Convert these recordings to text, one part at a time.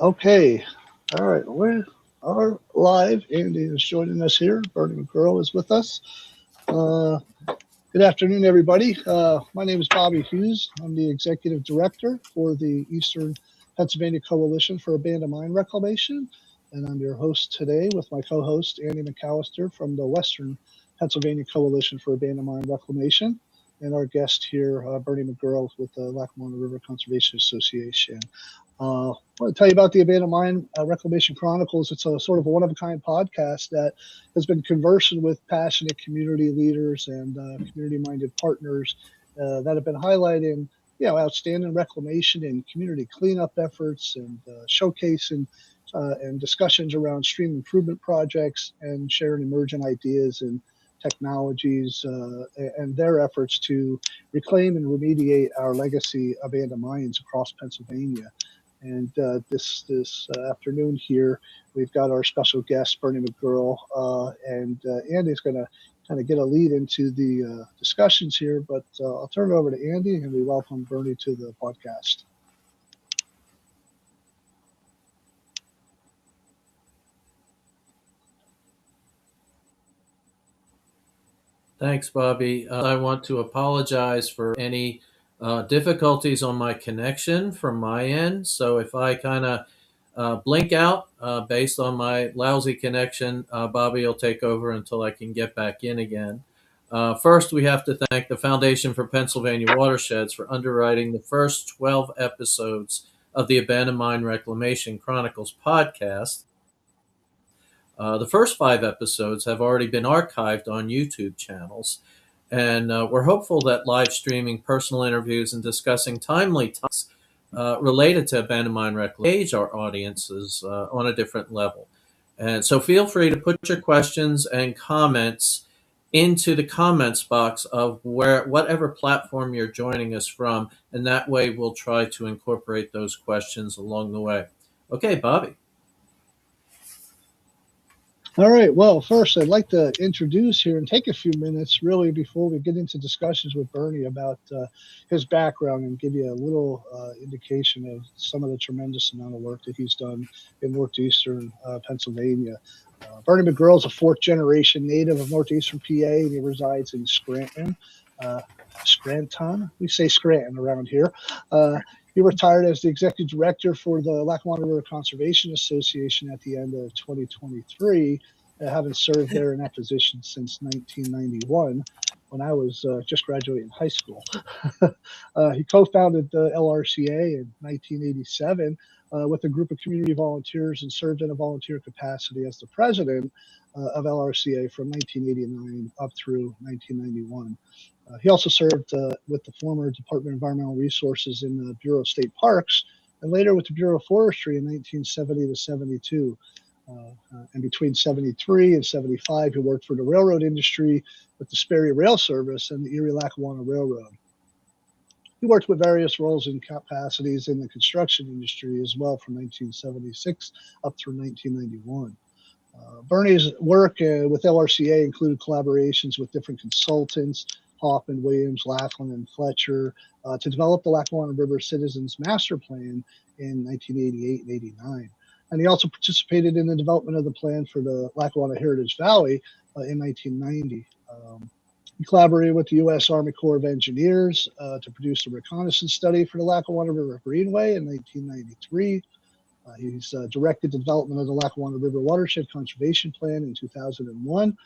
Okay. All right. We are live. Andy is joining us here. Bernie McGurl is with us. Uh, Good afternoon, everybody. My name is Bobby Hughes. I'm the Executive Director for the Eastern Pennsylvania Coalition for Abandoned Mine Reclamation. And I'm your host today with my co-host, Andy McAllister from the Western Pennsylvania Coalition for Abandoned Mine Reclamation. And our guest here, Bernie McGurl with the Lackawanna River Conservation Association. I want to tell you about the Abandoned Mine Reclamation Chronicles. It's a sort of a one-of-a-kind podcast that has been conversing with passionate community leaders and community-minded partners that have been highlighting, outstanding reclamation and community cleanup efforts and showcasing and discussions around stream improvement projects and sharing emergent ideas and technologies and their efforts to reclaim and remediate our legacy abandoned mines across Pennsylvania. And this afternoon here, we've got our special guest, Bernie McGurl, and Andy's going to kind of get a lead into the discussions here, but I'll turn it over to Andy, and we welcome Bernie to the podcast. Thanks, Bobby. I want to apologize for any difficulties on my connection from my end. So if I kind of blink out based on my lousy connection, Bobby will take over until I can get back in again. First, we have to thank the Foundation for Pennsylvania Watersheds for underwriting the first 12 episodes of the Abandoned Mine Reclamation Chronicles podcast. The first 5 episodes have already been archived on YouTube channels, and we're hopeful that live streaming personal interviews and discussing timely topics related to abandoned mine reclamation engage our audiences on a different level. And so feel free to put your questions and comments into the comments box of whatever platform you're joining us from, and that way we'll try to incorporate those questions along the way. Okay, Bobby. All right. Well, first, I'd like to introduce here and take a few minutes, really, before we get into discussions with Bernie about his background and give you a little indication of some of the tremendous amount of work that he's done in northeastern Pennsylvania. Bernie McGurl is a fourth-generation native of northeastern PA, and he resides in Scranton. Scranton? We say Scranton around here. He retired as the executive director for the Lackawanna River Conservation Association at the end of 2023, having served there in that position since 1991, when I was just graduating high school. He co-founded the LRCA in 1987 with a group of community volunteers and served in a volunteer capacity as the president of LRCA from 1989 up through 1991. He also served with the former Department of Environmental Resources in the Bureau of State Parks, and later with the Bureau of Forestry in 1970 to 72. And between 73 and 75, he worked for the railroad industry with the Sperry Rail Service and the Erie-Lackawanna Railroad. He worked with various roles and capacities in the construction industry as well from 1976 up through 1991. Bernie's work with LRCA included collaborations with different consultants, Hoffman, Williams, Laughlin, and Fletcher, to develop the Lackawanna River Citizens Master Plan in 1988 and 89. And he also participated in the development of the plan for the Lackawanna Heritage Valley in 1990. He collaborated with the U.S. Army Corps of Engineers to produce a reconnaissance study for the Lackawanna River Greenway in 1993. He's directed the development of the Lackawanna River Watershed Conservation Plan in 2001.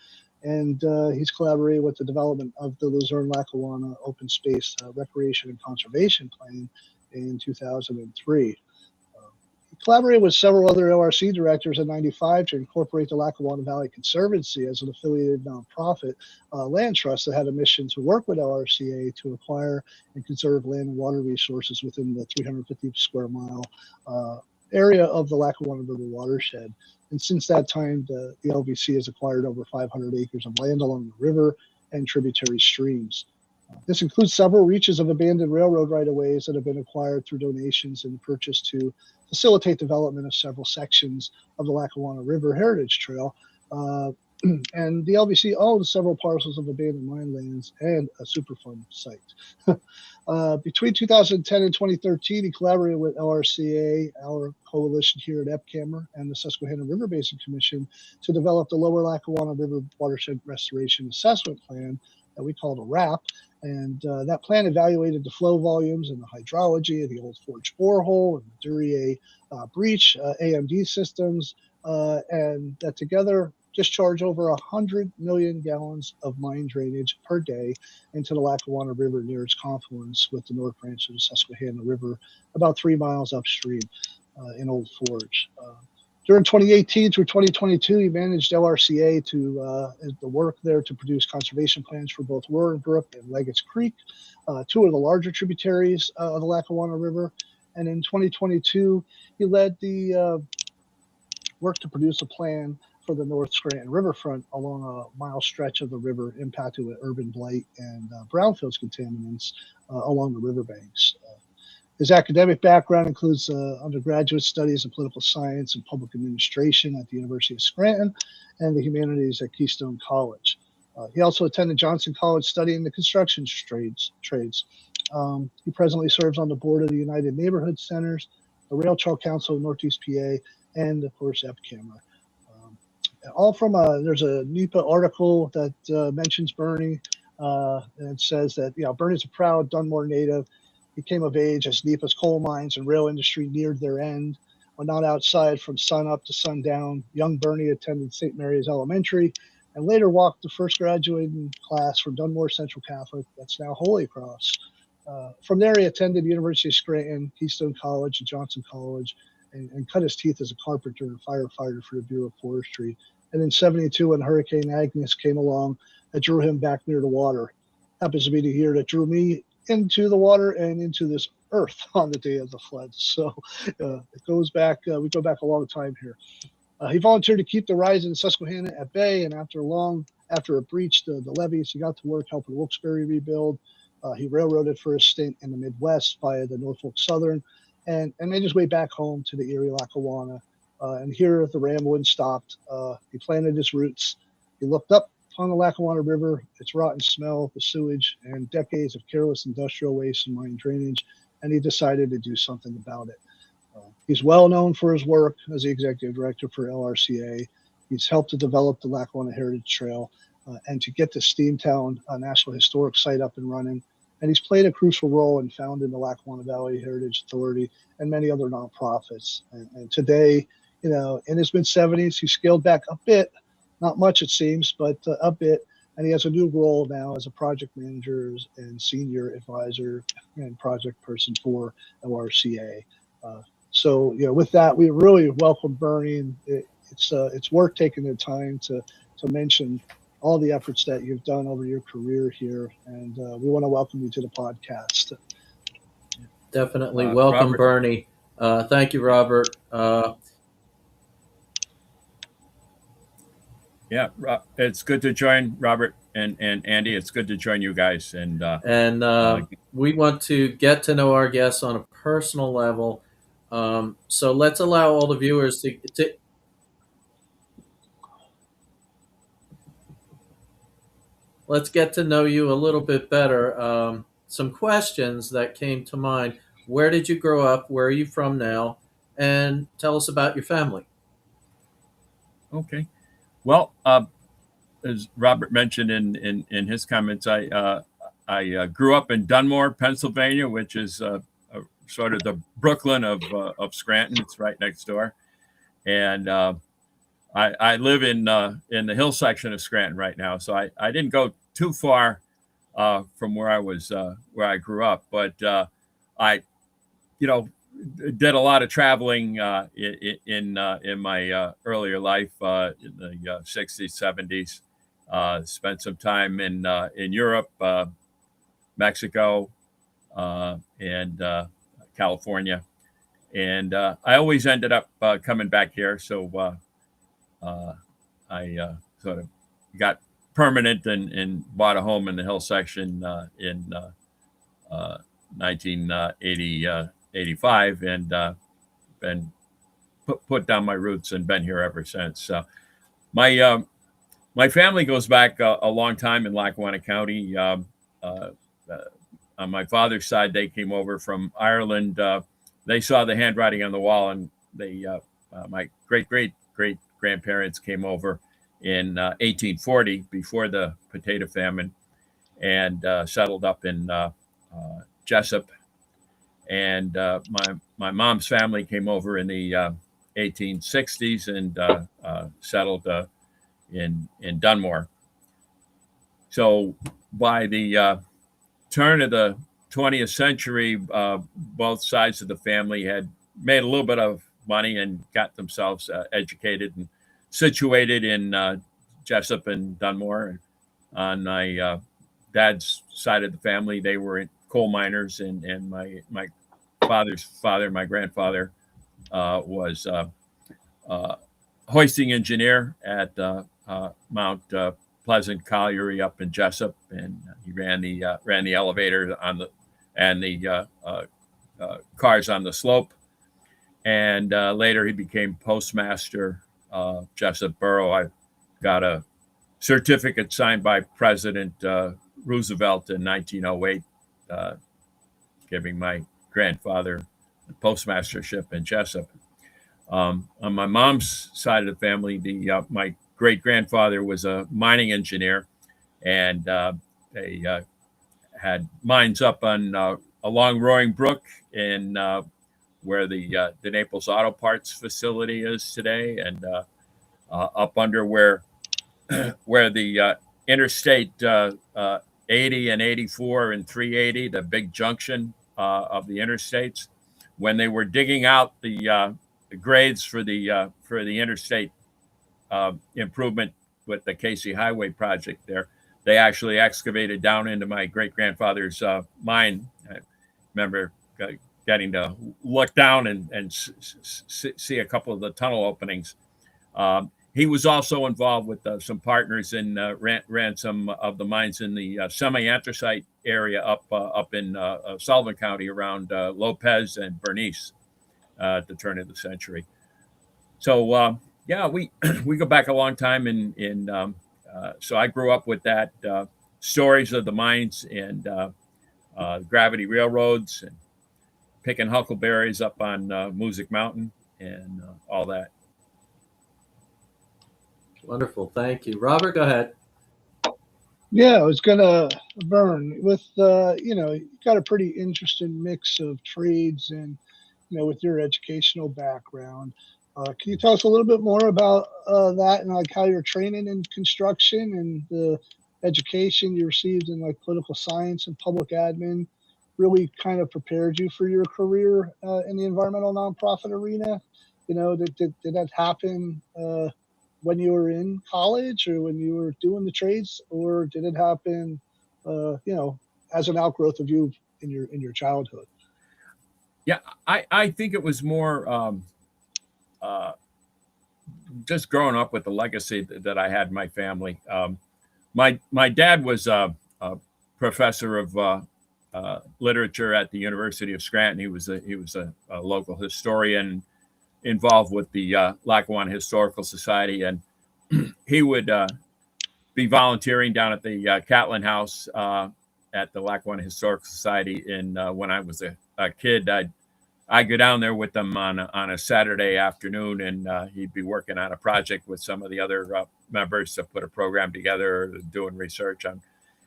And he's collaborated with the development of the Luzerne-Lackawanna Open Space Recreation and Conservation Plan in 2003. He collaborated with several other LRC directors in '95 to incorporate the Lackawanna Valley Conservancy as an affiliated nonprofit land trust that had a mission to work with LRCA to acquire and conserve land and water resources within the 350 square mile area of the Lackawanna River watershed. And since that time, the LVC has acquired over 500 acres of land along the river and tributary streams. This includes several reaches of abandoned railroad right-of-ways that have been acquired through donations and purchase to facilitate development of several sections of the Lackawanna River Heritage Trail, And the LBC owns several parcels of abandoned mine lands and a Superfund site. Between 2010 and 2013, he collaborated with LRCA, our coalition here at EPCAMR, and the Susquehanna River Basin Commission to develop the Lower Lackawanna River Watershed Restoration Assessment Plan that we called a RAP. And that plan evaluated the flow volumes and the hydrology of the Old Forge borehole and the Duryea breach, AMD systems, and that together discharge over 100 million gallons of mine drainage per day into the Lackawanna River near its confluence with the North Branch of the Susquehanna River, about 3 miles upstream in Old Forge. During 2018 through 2022, he managed LRCA to the work there to produce conservation plans for both Roaring Brook and Leggett's Creek, two of the larger tributaries of the Lackawanna River. And in 2022, he led the work to produce a plan for the North Scranton riverfront along a mile stretch of the river impacted with urban blight and brownfields contaminants along the riverbanks. His academic background includes undergraduate studies in political science and public administration at the University of Scranton and the humanities at Keystone College. He also attended Johnson College studying the construction trades. He presently serves on the board of the United Neighborhood Centers, the Rail Trail Council of Northeast PA, and of course EPCAMR. All from there's a NEPA article that mentions Bernie, and it says that Bernie's a proud Dunmore native. He came of age as NEPA's coal mines and rail industry neared their end. When not outside from sun up to sundown, young Bernie attended St. Mary's Elementary and later walked the first graduating class from Dunmore Central Catholic, that's now Holy Cross. From there, he attended the University of Scranton, Keystone College, and Johnson College, and cut his teeth as a carpenter and firefighter for the Bureau of Forestry. And in 72, when Hurricane Agnes came along, that drew him back near the water. Happens to be the year that drew me into the water and into this earth on the day of the flood. So it goes back, we go back a long time here. He volunteered to keep the rise in Susquehanna at bay, and after it breached the levees, he got to work helping Wilkes-Barre rebuild. He railroaded for a stint in the Midwest via the Norfolk Southern, and made his way back home to the Erie Lackawanna. And here the rambling stopped. He planted his roots. He looked up on the Lackawanna River, its rotten smell, the sewage, and decades of careless industrial waste and mine drainage, and he decided to do something about it. He's well known for his work as the executive director for LRCA. He's helped to develop the Lackawanna Heritage Trail and to get the Steamtown National Historic Site up and running. And he's played a crucial role in founding the Lackawanna Valley Heritage Authority and many other nonprofits. And today, in his mid-70s, he scaled back a bit, not much it seems, but a bit. And he has a new role now as a project manager and senior advisor and project person for LRCA. So, with that, we really welcome Bernie. And it's worth taking the time to mention all the efforts that you've done over your career here. And we want to welcome you to the podcast. Definitely welcome, Robert. Bernie. Thank you, Robert. Yeah, it's good to join Robert and Andy. It's good to join you guys. And we want to get to know our guests on a personal level. So let's allow all the viewers to let's get to know you a little bit better. Some questions that came to mind. Where did you grow up? Where are you from now? And tell us about your family. Okay. Well, as Robert mentioned in his comments, I grew up in Dunmore, Pennsylvania, which is sort of the Brooklyn of Scranton. It's right next door, and I live in the hill section of Scranton right now. So I didn't go too far from where I grew up, but I did a lot of traveling in my earlier life in the 60s, 70s. Spent some time in Europe, Mexico, and California, and I always ended up coming back here. So I sort of got permanent and bought a home in the hill section in 1985, and been put down my roots and been here ever since. My my family goes back a long time in Lackawanna County. On my father's side, they came over from Ireland. They saw the handwriting on the wall, and my great grandparents came over in 1840 before the potato famine, and settled up in Jessup. And my mom's family came over in the 1860s and settled in Dunmore. So by the turn of the 20th century, both sides of the family had made a little bit of money and got themselves educated and situated in Jessup and Dunmore. On my dad's side of the family, they were coal miners, and my father's father, my grandfather, was hoisting engineer at Mount Pleasant Colliery up in Jessup, and he ran the elevator on the cars on the slope. And later he became postmaster Jessup Borough. I got a certificate signed by President Roosevelt in 1908, giving my grandfather the postmastership in Jessup. On my mom's side of the family, my great grandfather was a mining engineer, and they had mines up on along Roaring Brook in where the Naples Auto Parts facility is today, and up under where the Interstate 80 and 84 and 380, the big junction of the interstates, when they were digging out the grades for the interstate improvement with the Casey Highway project there, they actually excavated down into my great grandfather's mine. I remember getting to look down and see a couple of the tunnel openings. He was also involved with some partners and ran some of the mines in the semi-anthracite area up in Sullivan County around Lopez and Bernice at the turn of the century. So yeah, we go back a long time, and so I grew up with that stories of the mines and gravity railroads and picking huckleberries up on Music Mountain and all that. Wonderful. Thank you. Robert, go ahead. Yeah, I was gonna burn with you got a pretty interesting mix of trades, and with your educational background. Can you tell us a little bit more about that, and like how your training in construction and the education you received in like political science and public admin really kind of prepared you for your career in the environmental nonprofit arena? Did that happen when you were in college or when you were doing the trades, or did it happen, as an outgrowth of you in your childhood? Yeah, I think it was more just growing up with the legacy that I had in my family. My dad was a professor of literature at the University of Scranton. He was a local historian involved with the Lackawanna Historical Society, and he would be volunteering down at the Catlin House at the Lackawanna Historical Society. And when I was a kid, I'd go down there with them on a Saturday afternoon, and he'd be working on a project with some of the other members to put a program together, doing research on.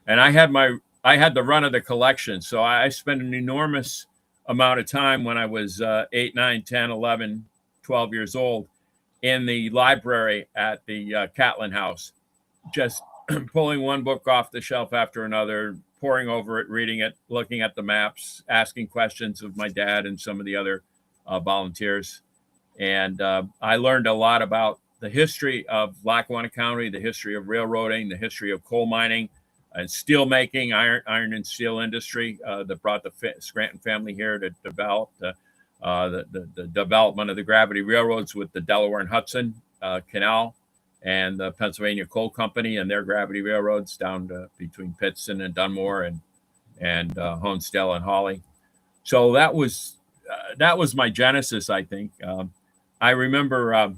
And I had the run of the collection, so I spent an enormous amount of time when I was 8, 9, 10, 11, 12 years old in the library at the Catlin House, just pulling one book off the shelf after another, poring over it, reading it, looking at the maps, asking questions of my dad and some of the other volunteers. And I learned a lot about the history of Lackawanna County, the history of railroading, the history of coal mining and steel making, iron and steel industry that brought the Scranton family here to develop the development of the gravity railroads with the Delaware and Hudson Canal, and the Pennsylvania Coal Company and their gravity railroads down to between Pittston and Dunmore and Honesdale and Hawley. So that was my genesis, I think. I remember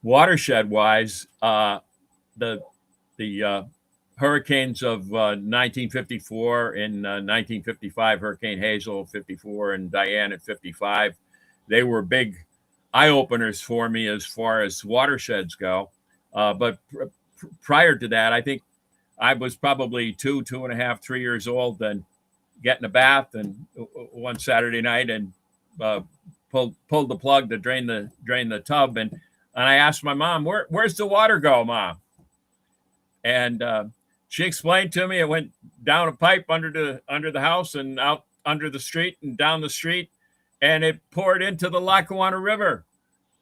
watershed wise, the hurricanes of 1954 and 1955, Hurricane Hazel 54 and Diane at 55, they were big eye openers for me as far as watersheds go. But prior to that, I think I was probably 2.5, 3 years old, and getting a bath and one Saturday night and pulled the plug to drain the tub, and I asked my mom, where's the water go, Mom? And she explained to me it went down a pipe under the house and out under the street and down the street, and it poured into the Lackawanna River.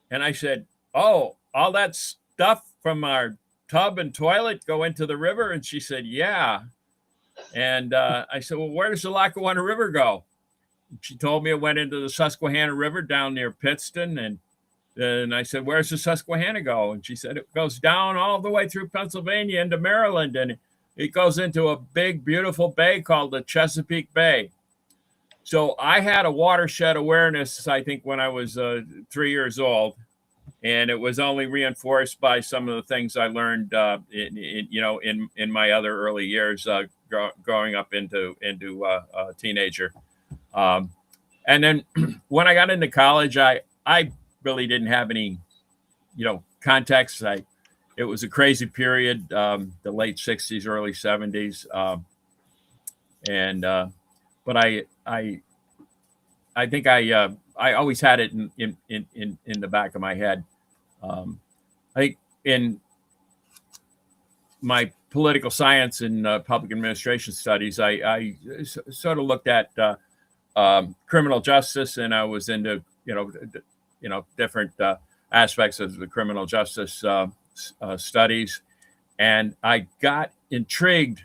And I said, oh, all that stuff from our tub and toilet go into the river? And she said, yeah. And I said, well, where does the Lackawanna River go? She told me it went into the Susquehanna River down near Pittston. And I said, where's the Susquehanna go? And she said, it goes down all the way through Pennsylvania into Maryland. And it goes into a big, beautiful bay called the Chesapeake Bay. So I had a watershed awareness, I think, when I was 3 years old. And it was only reinforced by some of the things I learned, in my other early years, growing up into a teenager. And then when I got into college, I really didn't have any, context. It was a crazy period, the late 60s, early 70s. But I think I always had it in the back of my head. I think in my political science and public administration studies, I sort of looked at criminal justice, and I was into different aspects of the criminal justice studies, and I got intrigued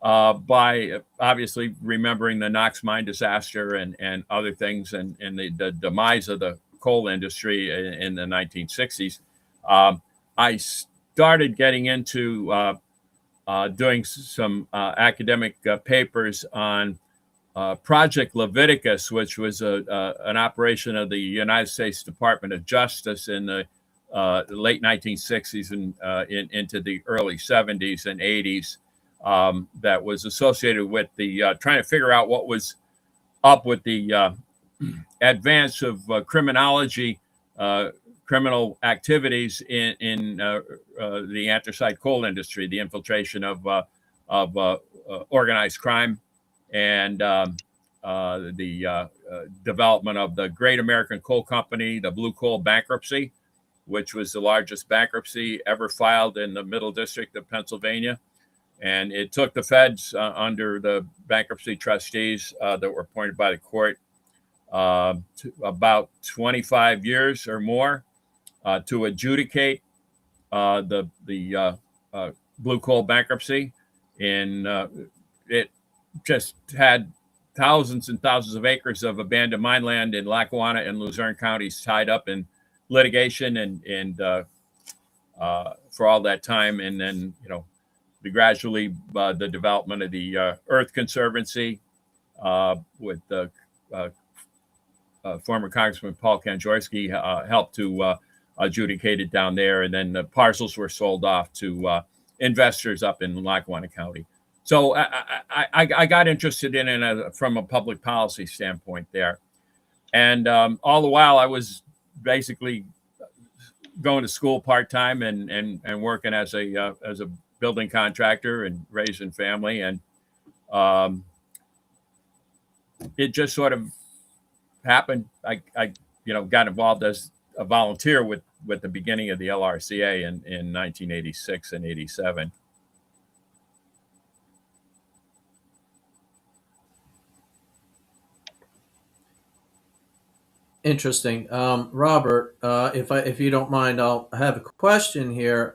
by obviously remembering the Knox mine disaster and other things, and the demise of the coal industry in the 1960s. I started getting into doing some academic papers on Project Leviticus, which was an operation of the United States Department of Justice in the late 1960s and into the early 70s and 80s. That was associated with the trying to figure out what was up with the advance of criminology, criminal activities in the anthracite coal industry, the infiltration of organized crime, and the development of the Great American Coal Company, the Blue Coal bankruptcy, which was the largest bankruptcy ever filed in the Middle District of Pennsylvania. And it took the feds under the bankruptcy trustees that were appointed by the court to about 25 years or more to adjudicate the Blue Coal bankruptcy. And it just had thousands and thousands of acres of abandoned mine land in Lackawanna and Luzerne counties tied up in litigation and for all that time. And then, gradually the development of the Earth Conservancy with the former Congressman Paul Kanjorski helped to adjudicate it down there. And then the parcels were sold off to investors up in Lackawanna County. So I got interested in it from a public policy standpoint there. And all the while I was basically going to school part-time and working as a building contractor and raising family. And it just sort of happened. I got involved as a volunteer with the beginning of the LRCA in 1986 and 87. Interesting. Robert, if you don't mind, I'll have a question here.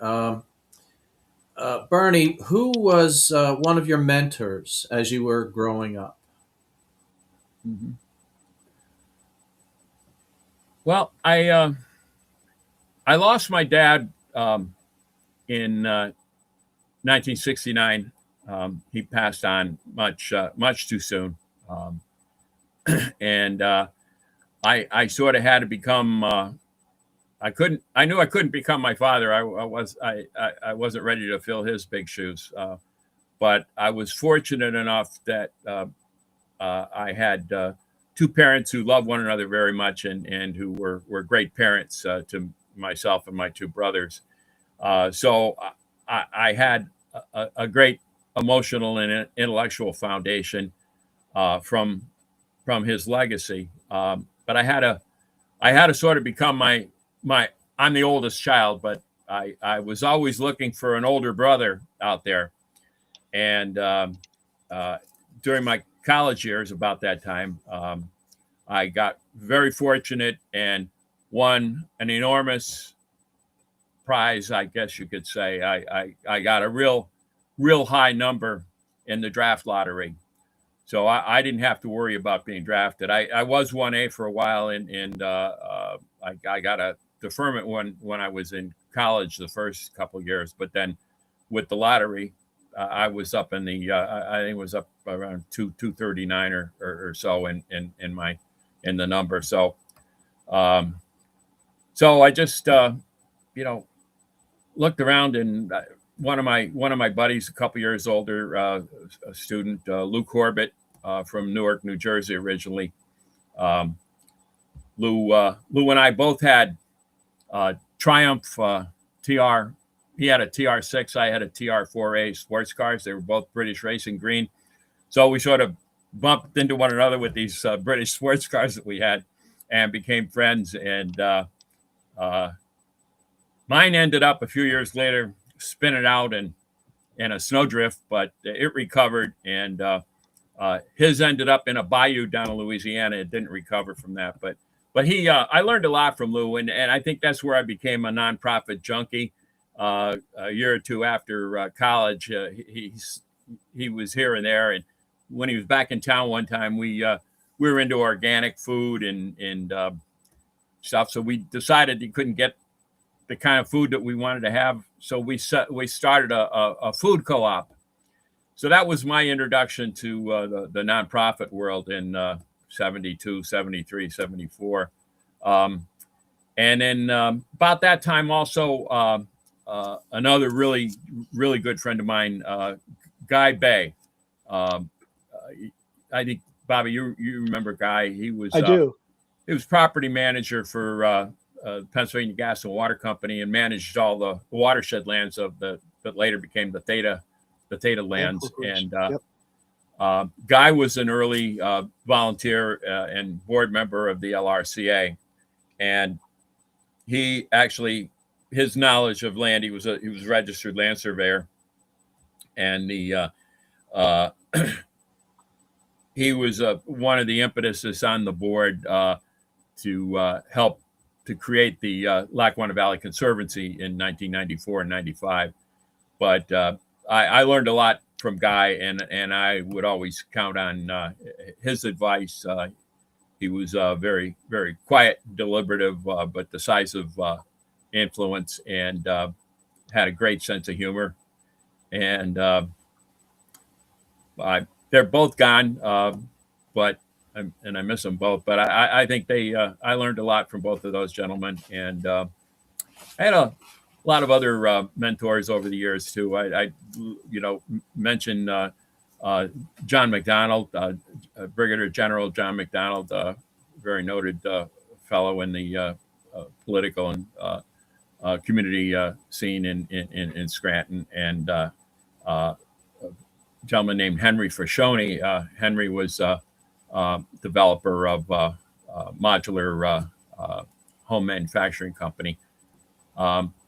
Bernie, who was one of your mentors as you were growing up? Mm-hmm. Well, I lost my dad in 1969. He passed on much too soon, and I sort of had to become I knew I couldn't become my father. I wasn't ready to fill his big shoes. But I was fortunate enough that I had two parents who loved one another very much and who were great parents to myself and my two brothers. So I had a great emotional and intellectual foundation from his legacy. But I had to sort of become my. I'm the oldest child, but I was always looking for an older brother out there. And during my college years, about that time, I got very fortunate and won an enormous prize, I guess you could say. I got a real high number in the draft lottery. So I didn't have to worry about being drafted. I was 1A for a while, and I got a deferment when I was in college the first couple of years. But then with the lottery, I was up in the I think it was up around 239 or so in the number. So so I just looked around, and one of my buddies, a couple years older, a student, Lou Corbett, from Newark, New Jersey originally. Lou and I both had Triumph TR. He had a TR6. I had a TR4A sports cars. They were both British racing green. So we sort of bumped into one another with these British sports cars that we had and became friends. And mine ended up a few years later spinning out in a snowdrift, but it recovered. And his ended up in a bayou down in Louisiana. It didn't recover from that. But I learned a lot from Lou. And I think that's where I became a nonprofit junkie. A year or two after college, he was here and there, and when he was back in town one time, we were into organic food and stuff. So we decided he couldn't get the kind of food that we wanted to have, so we started a food co-op. So that was my introduction to the nonprofit world in 72, 73, 74. And then about that time also, another really good friend of mine, Guy Bay. I think, Bobby, you remember Guy. He was I do. He was property manager for Pennsylvania Gas and Water Company and managed all the watershed lands of that later became the Theta lands. And yep. Guy was an early volunteer and board member of the LRCA, and he actually, his knowledge of land, he was a registered land surveyor, and he was one of the impetuses on the board to help to create the Lackawanna Valley Conservancy in 1994 and 95. But I learned a lot from Guy, and I would always count on his advice. He was very, very quiet, deliberative, but decisive influence, and had a great sense of humor. And they're both gone, but I miss them both. But I think I learned a lot from both of those gentlemen, and I had a lot of other mentors over the years too. I mentioned John McDonald, Brigadier General John McDonald, very noted fellow in the political and community scene in Scranton, and a gentleman named Henry Frashoni. Henry was developer of modular home manufacturing company.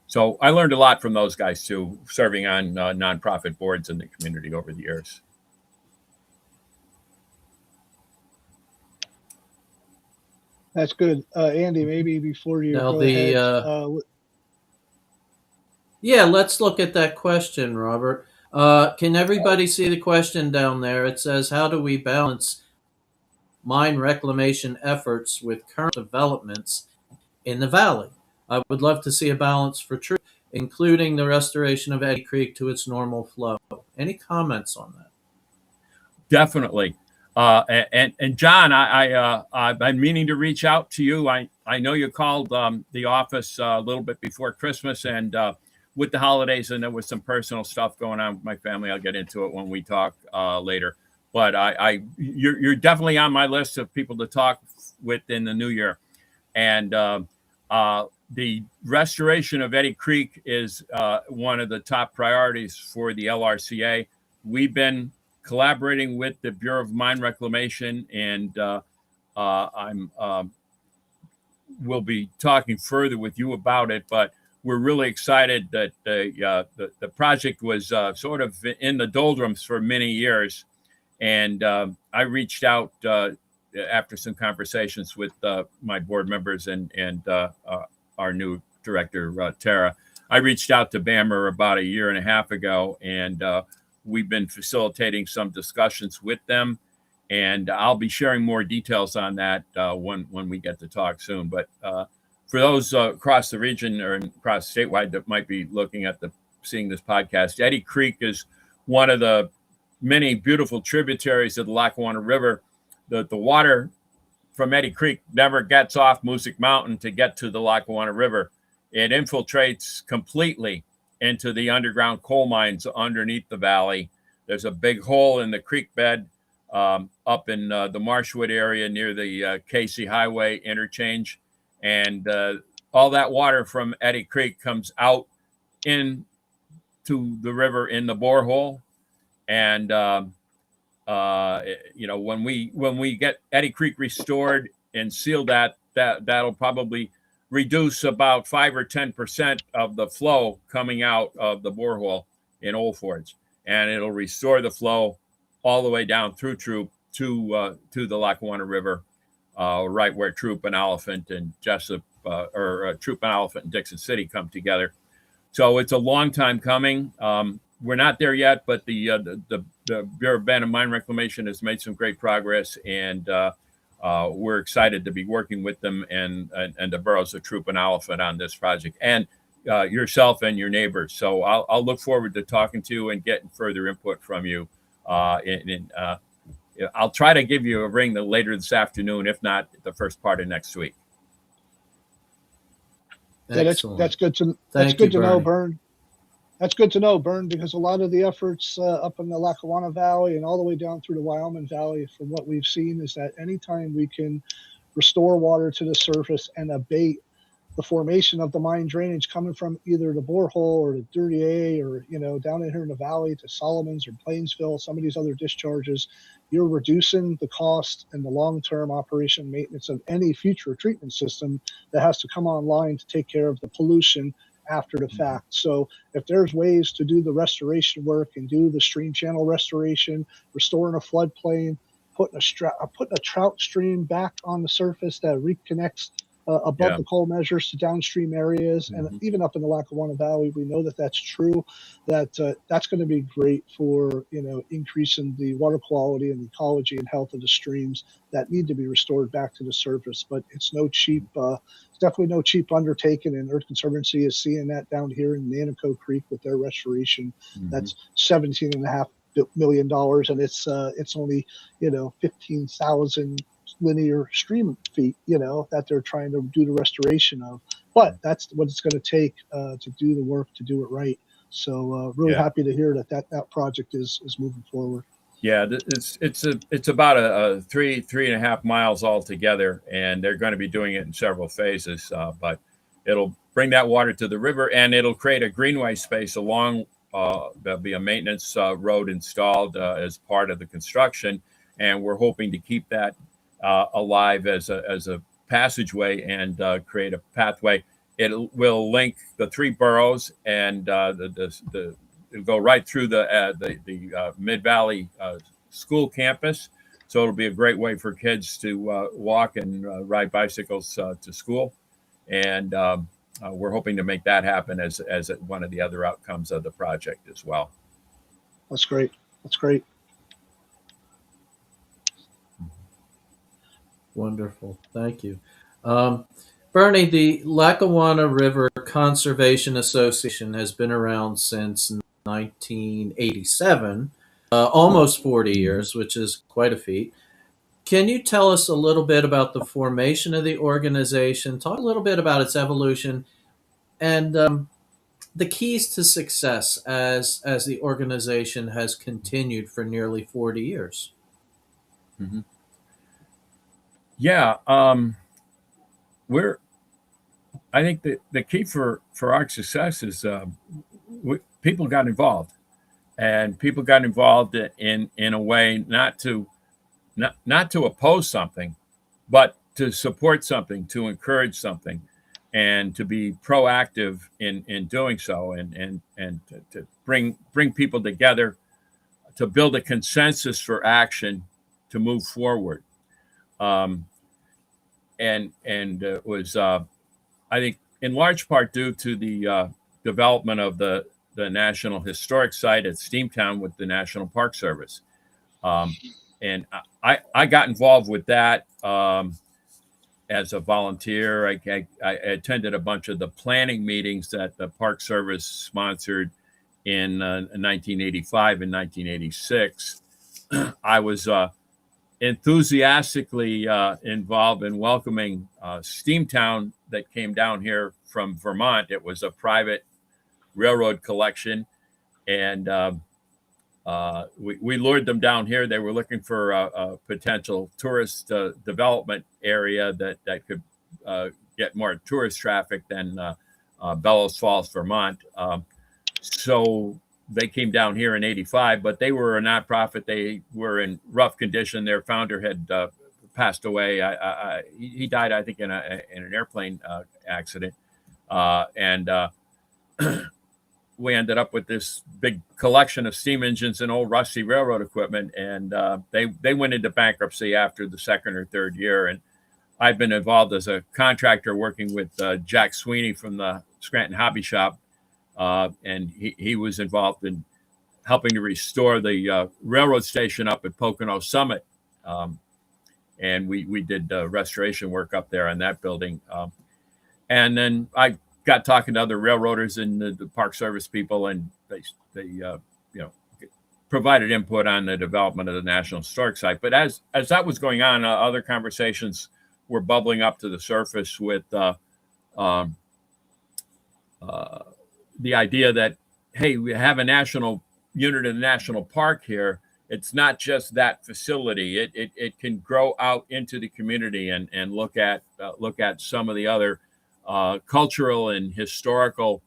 So I learned a lot from those guys too, serving on nonprofit boards in the community over the years. That's good. Andy, maybe before you Now go ahead. Yeah, let's look at that question, Robert. Can everybody see the question down there? It says, how do we balance mine reclamation efforts with current developments in the valley? I would love to see a balance for truth, including the restoration of Eddy Creek to its normal flow. Any comments on that? Definitely. And John, I've been meaning to reach out to you. I know you called the office a little bit before Christmas and with the holidays, and there was some personal stuff going on with my family. I'll get into it when we talk later. But you're definitely on my list of people to talk with in the new year. And the restoration of Eddy Creek is one of the top priorities for the LRCA. We've been collaborating with the Bureau of Mine Reclamation, and we'll be talking further with you about it. But we're really excited that the project was sort of in the doldrums for many years, and I reached out after some conversations with my board members and our new director, Tara. I reached out to BAMR about a year and a half ago, and we've been facilitating some discussions with them, and I'll be sharing more details on that when we get to talk soon. But for those across the region or across statewide that might be looking at seeing this podcast, Eddy Creek is one of the many beautiful tributaries of the Lackawanna River. The water from Eddy Creek never gets off Moosic Mountain to get to the Lackawanna River. It infiltrates completely into the underground coal mines underneath the valley. There's a big hole in the creek bed up in the Marshwood area near the Casey Highway interchange. And all that water from Eddy Creek comes out into the river in the borehole. And, when we get Eddy Creek restored and seal that'll probably reduce about 5 or 10% of the flow coming out of the borehole in Old Forge, and it'll restore the flow all the way down through Troop to the Lackawanna River, right where Troop and Elephant and Jessup, Troop and Elephant and Dixon City come together. So it's a long time coming. We're not there yet, but the Bureau of Abandoned Mine Reclamation has made some great progress, and we're excited to be working with them and the boroughs of Troop and Elephant on this project, and yourself and your neighbors. So I'll look forward to talking to you and getting further input from you. I'll try to give you a ring later this afternoon, if not the first part of next week. Yeah, that's good to know, Bern. That's good to know, Bern, because a lot of the efforts up in the Lackawanna Valley and all the way down through the Wyoming Valley, from what we've seen, is that anytime we can restore water to the surface and abate the formation of the mine drainage coming from either the borehole or the Dirty A, or down in here in the valley to Solomons or Plainsville, some of these other discharges, you're reducing the cost and the long-term operation and maintenance of any future treatment system that has to come online to take care of the pollution after the fact. So if there's ways to do the restoration work and do the stream channel restoration, restoring a floodplain, putting a trout stream back on the surface that reconnects above the coal measures to downstream areas, and even up in the Lackawanna Valley, we know that that's true. That's going to be great for increasing the water quality and ecology and health of the streams that need to be restored back to the surface. But it's it's definitely no cheap undertaking, and Earth Conservancy is seeing that down here in Nanaco Creek with their restoration. That's $17.5 million, and it's only 15,000 linear stream feet that they're trying to do the restoration of, but that's what it's going to take to do the work, to do it right. So really happy to hear that project is moving forward. It's about a 3.5 miles altogether, and they're going to be doing it in several phases, but it'll bring that water to the river, and it'll create a greenway space along. There'll be a maintenance road installed as part of the construction, and we're hoping to keep that alive as a passageway and create a pathway. It will link the three boroughs, and it'll go right through the Mid Valley school campus. So it'll be a great way for kids to walk and ride bicycles to school, and we're hoping to make that happen as one of the other outcomes of the project as well. That's great. That's great. Wonderful. Thank you. Bernie, the Lackawanna River Conservation Association has been around since 1987, almost 40 years, which is quite a feat. Can you tell us a little bit about the formation of the organization? Talk a little bit about its evolution and the keys to success as the organization has continued for nearly 40 years. Mhm. Yeah, we're. I think the key for our success is people got involved, and people got involved in a way not to oppose something, but to support something, to encourage something, and to be proactive in doing so, and to bring people together to build a consensus for action to move forward. Um, and it was I think in large part due to the development of the National Historic Site at Steamtown with the National Park Service. Um, and I got involved with that as a volunteer. I attended a bunch of the planning meetings that the Park Service sponsored in 1985 and 1986. I was enthusiastically involved in welcoming Steamtown that came down here from Vermont. It was a private railroad collection, and we lured them down here. They were looking for a potential tourist development area that could get more tourist traffic than Bellows Falls, Vermont. So they came down here in '85, but they were a nonprofit. They were in rough condition. Their founder had passed away. He died, I think, in an airplane accident, and we ended up with this big collection of steam engines and old rusty railroad equipment. And they went into bankruptcy after the second or third year. And I've been involved as a contractor working with Jack Sweeney from the Scranton Hobby Shop. And he was involved in helping to restore the railroad station up at Pocono Summit. And we did restoration work up there on that building. And then I got talking to other railroaders and the Park Service people, and they provided input on the development of the National Historic Site. But as that was going on, other conversations were bubbling up to the surface with the idea that, hey, we have a national unit in the national park here. It's not just that facility. It can grow out into the community and look at some of the other cultural and historical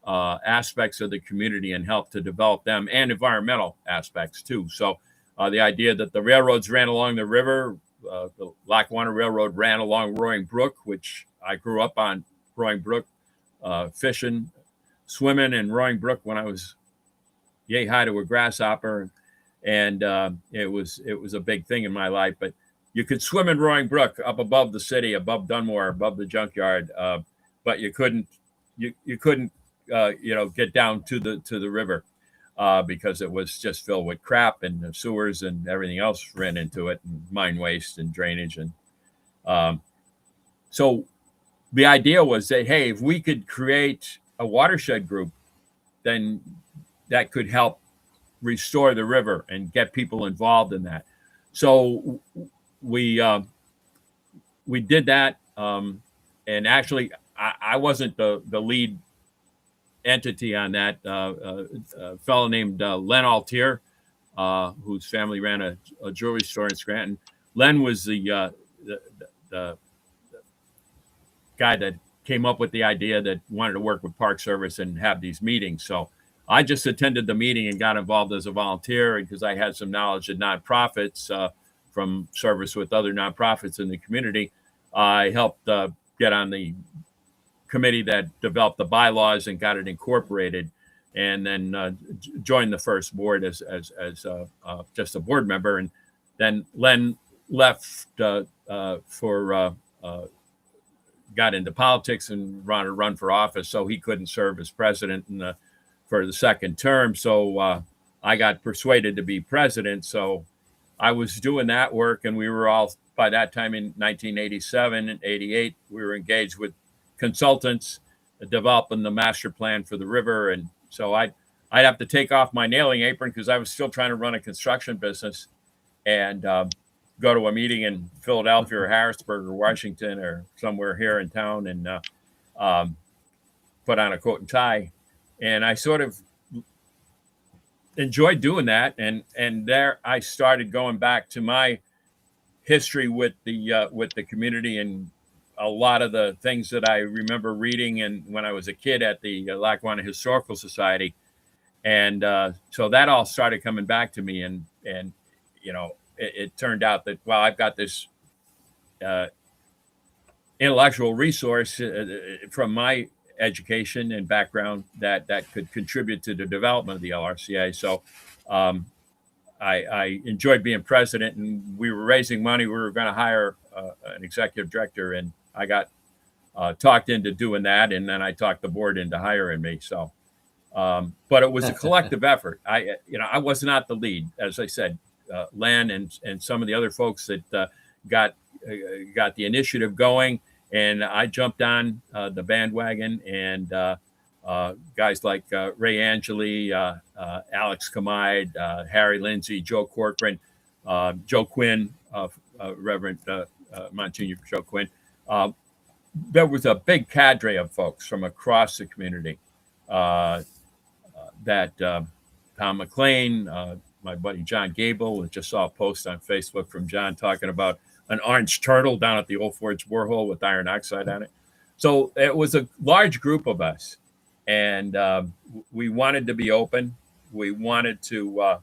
aspects of the community and help to develop them, and environmental aspects too. So the idea that the railroads ran along the river, the Lackawanna Railroad ran along Roaring Brook, which I grew up on Roaring Brook, fishing, swimming in Roaring Brook when I was yay high to a grasshopper, and it was a big thing in my life. But you could swim in Roaring Brook up above the city, above Dunmore, above the junkyard, but you couldn't get down to the river because it was just filled with crap, and the sewers and everything else ran into it, and mine waste and drainage. And so the idea was that, hey, if we could create a watershed group, then that could help restore the river and get people involved in that. So we did that, and actually I wasn't the lead entity on that. A fellow named Len Altier, whose family ran a jewelry store in Scranton. Len was the guy that came up with the idea that wanted to work with Park Service and have these meetings. So I just attended the meeting and got involved as a volunteer because I had some knowledge of nonprofits from service with other nonprofits in the community. I helped get on the committee that developed the bylaws and got it incorporated, and then joined the first board as just a board member. And then Len left got into politics and run for office, so he couldn't serve as president for the second term. So I got persuaded to be president. So I was doing that work, and we were all, by that time in 1987 and 88, we were engaged with consultants developing the master plan for the river. And so I'd have to take off my nailing apron because I was still trying to run a construction business. And go to a meeting in Philadelphia or Harrisburg or Washington or somewhere here in town and put on a coat and tie. And I sort of enjoyed doing that. And there I started going back to my history with the community and a lot of the things that I remember reading and when I was a kid at the Lackawanna Historical Society. And so that all started coming back to me. And you know, it turned out that, well, I've got this intellectual resource from my education and background that could contribute to the development of the LRCA. So I enjoyed being president, and we were raising money. We were going to hire an executive director, and I got talked into doing that, and then I talked the board into hiring me. So, but it was a collective effort. I was not the lead, as I said. Len and some of the other folks that got the initiative going, and I jumped on the bandwagon, and guys like Ray Angeli, Alex Kamide, Harry Lindsay, Joe Corcoran, Joe Quinn, Reverend Monsignor Joe Quinn. There was a big cadre of folks from across the community that Tom McLean, my buddy John Gable, just saw a post on Facebook from John talking about an orange turtle down at the Old Forge borehole with iron oxide on it. So it was a large group of us, and we wanted to be open. We wanted to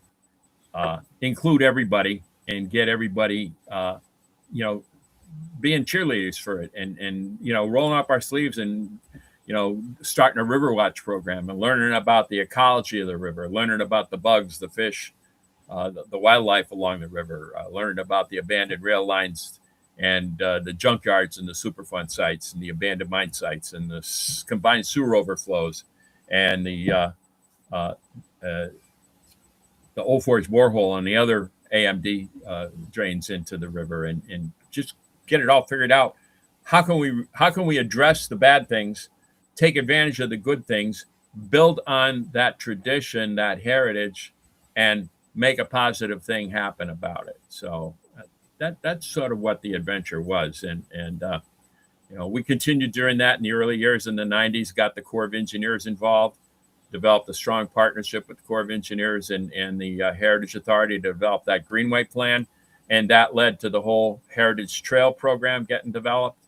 include everybody and get everybody, being cheerleaders for it, and rolling up our sleeves and starting a river watch program and learning about the ecology of the river, learning about the bugs, the fish, the wildlife along the river, learning about the abandoned rail lines and the junkyards and the Superfund sites and the abandoned mine sites and the combined sewer overflows and the Old Forge borehole and the other AMD drains into the river, and just get it all figured out. How can we address the bad things, take advantage of the good things, build on that tradition, that heritage, and make a positive thing happen about it. So that's sort of what the adventure was. And we continued during that in the early years in the 90s, got the Corps of Engineers involved, developed a strong partnership with the Corps of Engineers and the Heritage Authority to develop that Greenway plan. And that led to the whole Heritage Trail program getting developed.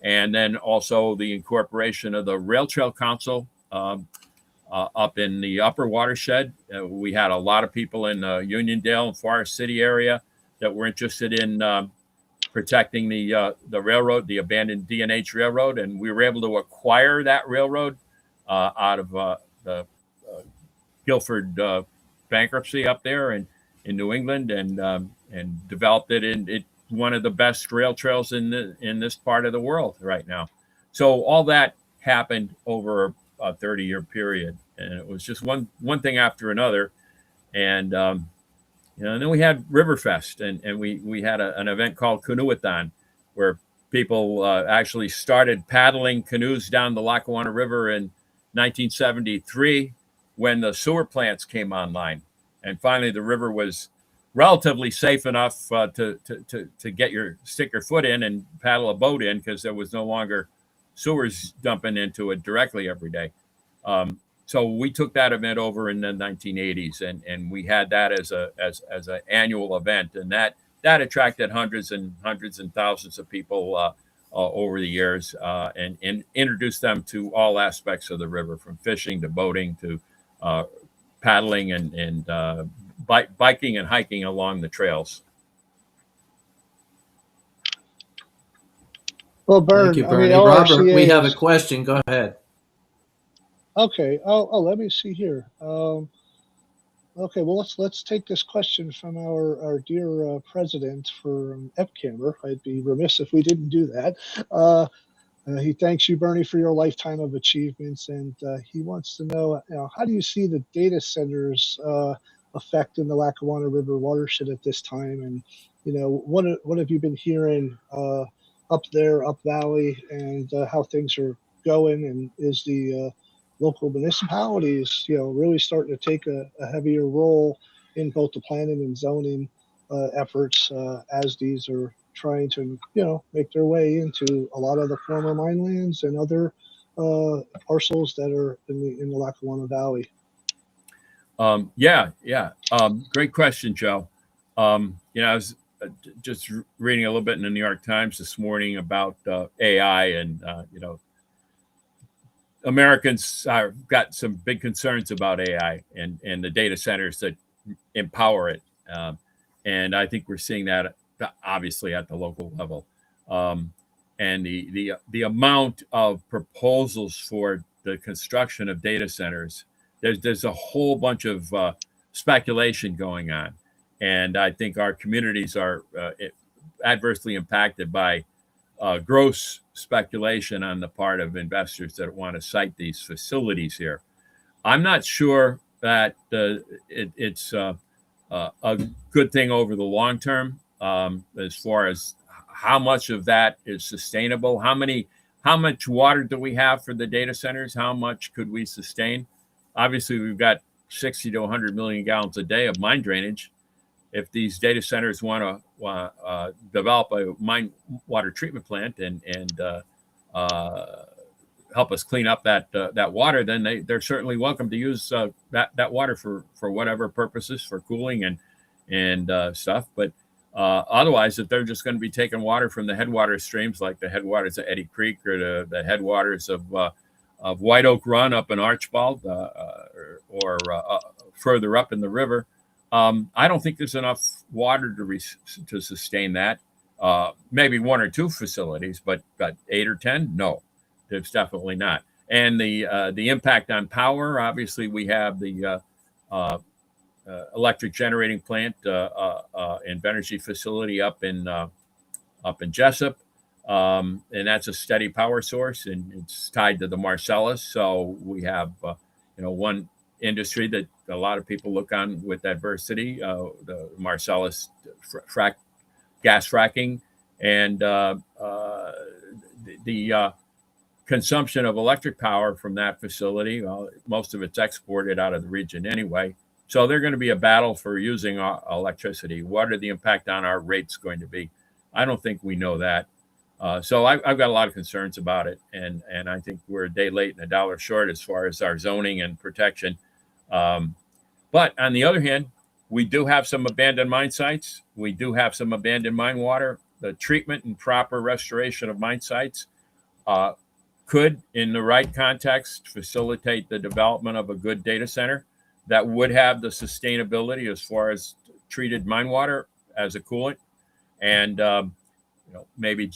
And then also the incorporation of the Rail Trail Council up in the upper watershed. We had a lot of people in the Uniondale and Forest City area that were interested in protecting the railroad, the abandoned D&H Railroad. And we were able to acquire that railroad out of the Guilford bankruptcy up there in New England, and developed it in one of the best rail trails in this part of the world right now. So all that happened over a 30-year period, and it was just one thing after another. And and then we had Riverfest, and we had an event called Canoe-a-thon, where people actually started paddling canoes down the Lackawanna River in 1973 when the sewer plants came online, and finally the river was relatively safe enough to stick your foot in and paddle a boat in, because there was no longer sewers dumping into it directly every day. So we took that event over in the 1980s, and we had that as an annual event, and that attracted hundreds and thousands of people over the years, and introduced them to all aspects of the river, from fishing to boating to paddling and biking and hiking along the trails. Well, Bern, Thank you, Bernie. LRCA Robert, we have a question. Go ahead. Okay. Oh, let me see here. Okay. Well, let's take this question from our dear president for EPCAMR. I'd be remiss if we didn't do that. He thanks you, Bernie, for your lifetime of achievements, and he wants to know, how do you see the data centers affecting the Lackawanna River watershed at this time, and what have you been hearing up there, up valley, and how things are going, and is the local municipalities, really starting to take a heavier role in both the planning and zoning efforts as these are trying to, make their way into a lot of the former mine lands and other parcels that are in the Lackawanna Valley. Great question, Joe. I was just reading a little bit in the New York Times this morning about AI, and Americans have got some big concerns about AI and the data centers that empower it. And I think we're seeing that obviously at the local level. And the amount of proposals for the construction of data centers, there's a whole bunch of speculation going on. And I think our communities are adversely impacted by gross speculation on the part of investors that want to site these facilities here. I'm not sure that it's a good thing over the long term, as far as how much of that is sustainable. How much water do we have for the data centers? How much could we sustain? Obviously, we've got 60 to 100 million gallons a day of mine drainage. If these data centers want to develop a mine water treatment plant and help us clean up that water, then they're certainly welcome to use that water for whatever purposes, for cooling and stuff. But otherwise, if they're just going to be taking water from the headwater streams, like the headwaters of Eddy Creek or the headwaters of White Oak Run up in Archibald, or further up in the river, I don't think there's enough water to sustain that. Maybe one or two facilities, but 8 or 10, no, there's definitely not. And the impact on power, obviously, we have the electric generating plant and Venergy facility up in Jessup, and that's a steady power source, and it's tied to the Marcellus. So we have one industry that a lot of people look on with adversity, the Marcellus gas fracking, and the consumption of electric power from that facility. Well, most of it's exported out of the region anyway. So they're going to be a battle for using electricity. What are the impact on our rates going to be? I don't think we know that. So I've got a lot of concerns about it, and I think we're a day late and a dollar short as far as our zoning and protection. But on the other hand, we do have some abandoned mine sites. We do have some abandoned mine water. The treatment and proper restoration of mine sites could, in the right context, facilitate the development of a good data center that would have the sustainability as far as treated mine water as a coolant, and maybe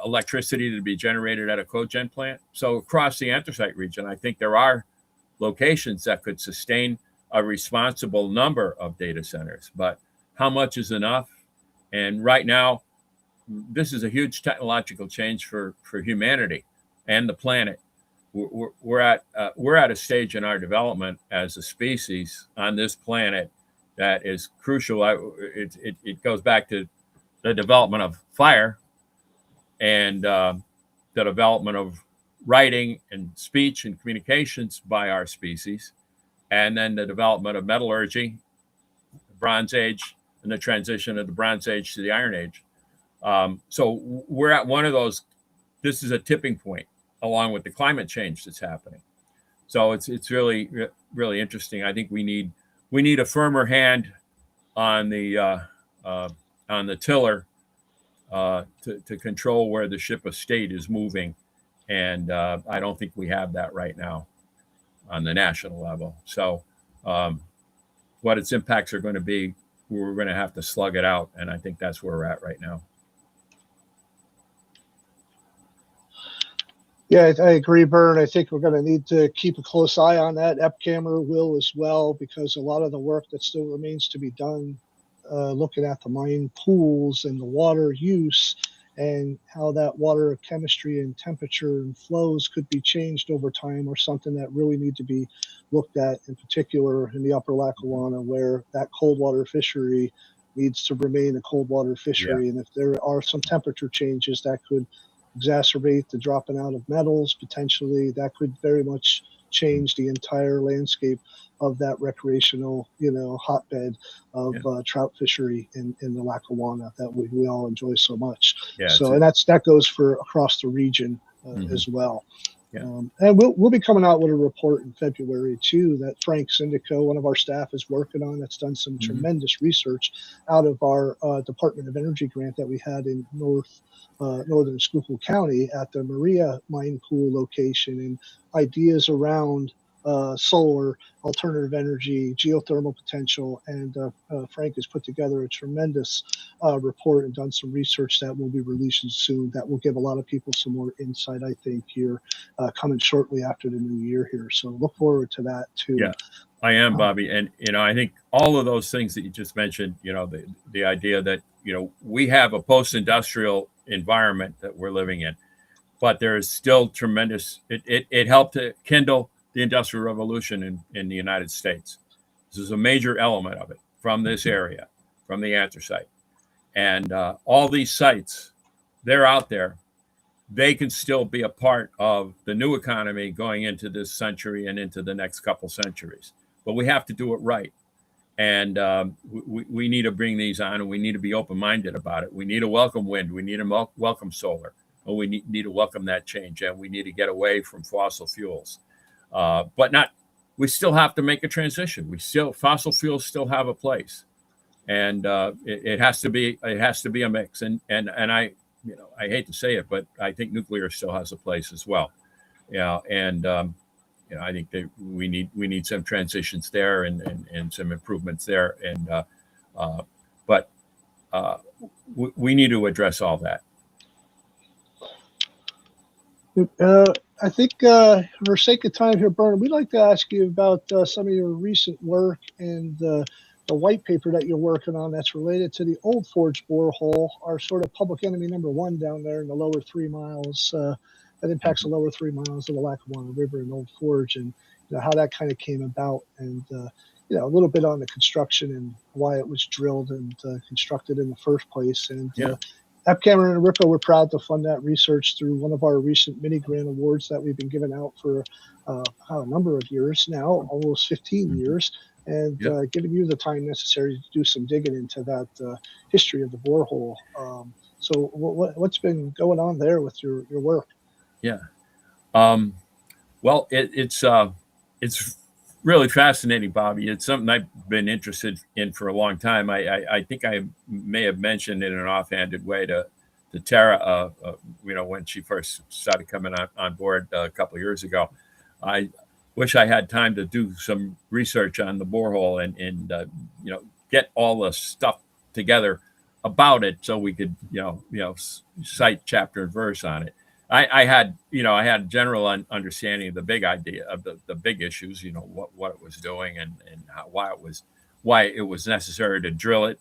electricity to be generated at a cogen plant. So across the anthracite region, I think there are locations that could sustain a responsible number of data centers. But how much is enough? And right now, this is a huge technological change for humanity and the planet. We're at a stage in our development as a species on this planet that is crucial. It goes back to the development of fire and the development of writing and speech and communications by our species, and then the development of metallurgy, the Bronze Age, and the transition of the Bronze Age to the Iron Age. So we're at one of those. This is a tipping point, along with the climate change that's happening. So it's really, really interesting. I think we need a firmer hand on the tiller to control where the ship of state is moving, and I don't think we have that right now on the national level. So what its impacts are going to be, we're going to have to slug it out, and I think that's where we're at right now. Yeah, I agree, Bern. I think we're going to need to keep a close eye on that. EPCAMR will as well, because a lot of the work that still remains to be done, looking at the mine pools and the water use and how that water chemistry and temperature and flows could be changed over time, or something that really need to be looked at, in particular in the upper Lackawanna, where that cold water fishery needs to remain a cold water fishery. Yeah. And if there are some temperature changes that could exacerbate the dropping out of metals, potentially that could very much change the entire landscape of that recreational, hotbed of trout fishery in the Lackawanna that we all enjoy so much. Yeah, so, and that goes for across the region as well. Yeah. And we'll be coming out with a report in February too that Frank Syndico, one of our staff, is working on. That's done some tremendous research out of our Department of Energy grant that we had in northern Schuylkill County at the Maria mine pool location, and ideas around solar, alternative energy, geothermal potential. And Frank has put together a tremendous report and done some research that will be releasing soon that will give a lot of people some more insight, I think, here coming shortly after the new year here. So look forward to that too. Yeah, I am, Bobby. And, I think all of those things that you just mentioned, the idea that, we have a post-industrial environment that we're living in, but there is still tremendous, it helped to kindle the Industrial Revolution in the United States. This is a major element of it from this area, from the anthracite. And all these sites, they're out there. They can still be a part of the new economy going into this century and into the next couple centuries. But we have to do it right. And we need to bring these on, and we need to be open-minded about it. We need to welcome wind. We need to welcome solar. And we need to welcome that change. And we need to get away from fossil fuels. We still have to make a transition. Fossil fuels still have a place. And it has to be a mix. And I hate to say it, but I think nuclear still has a place as well. I think that we need some transitions there and some improvements there. But we need to address all that. I think for sake of time here, Bernard, we'd like to ask you about some of your recent work and the white paper that you're working on that's related to the Old Forge borehole, our sort of public enemy number one down there in the lower 3 miles that impacts the lower 3 miles of the Lackawanna River and Old Forge, and how that kind of came about, and a little bit on the construction and why it was drilled and constructed in the first place. And App Cameron and RIPA, we're proud to fund that research through one of our recent mini grant awards that we've been giving out for a number of years now, almost 15 years, and giving you the time necessary to do some digging into that history of the borehole. So what's been going on there with your work? Yeah. Well, it's really fascinating, Bobby. It's something I've been interested in for a long time. I think I may have mentioned in an offhanded way to Tara, when she first started coming on board a couple of years ago. I wish I had time to do some research on the borehole and get all the stuff together about it so we could cite chapter and verse on it. I had a general understanding of the big idea of the big issues, what it was doing and why it was necessary to drill it.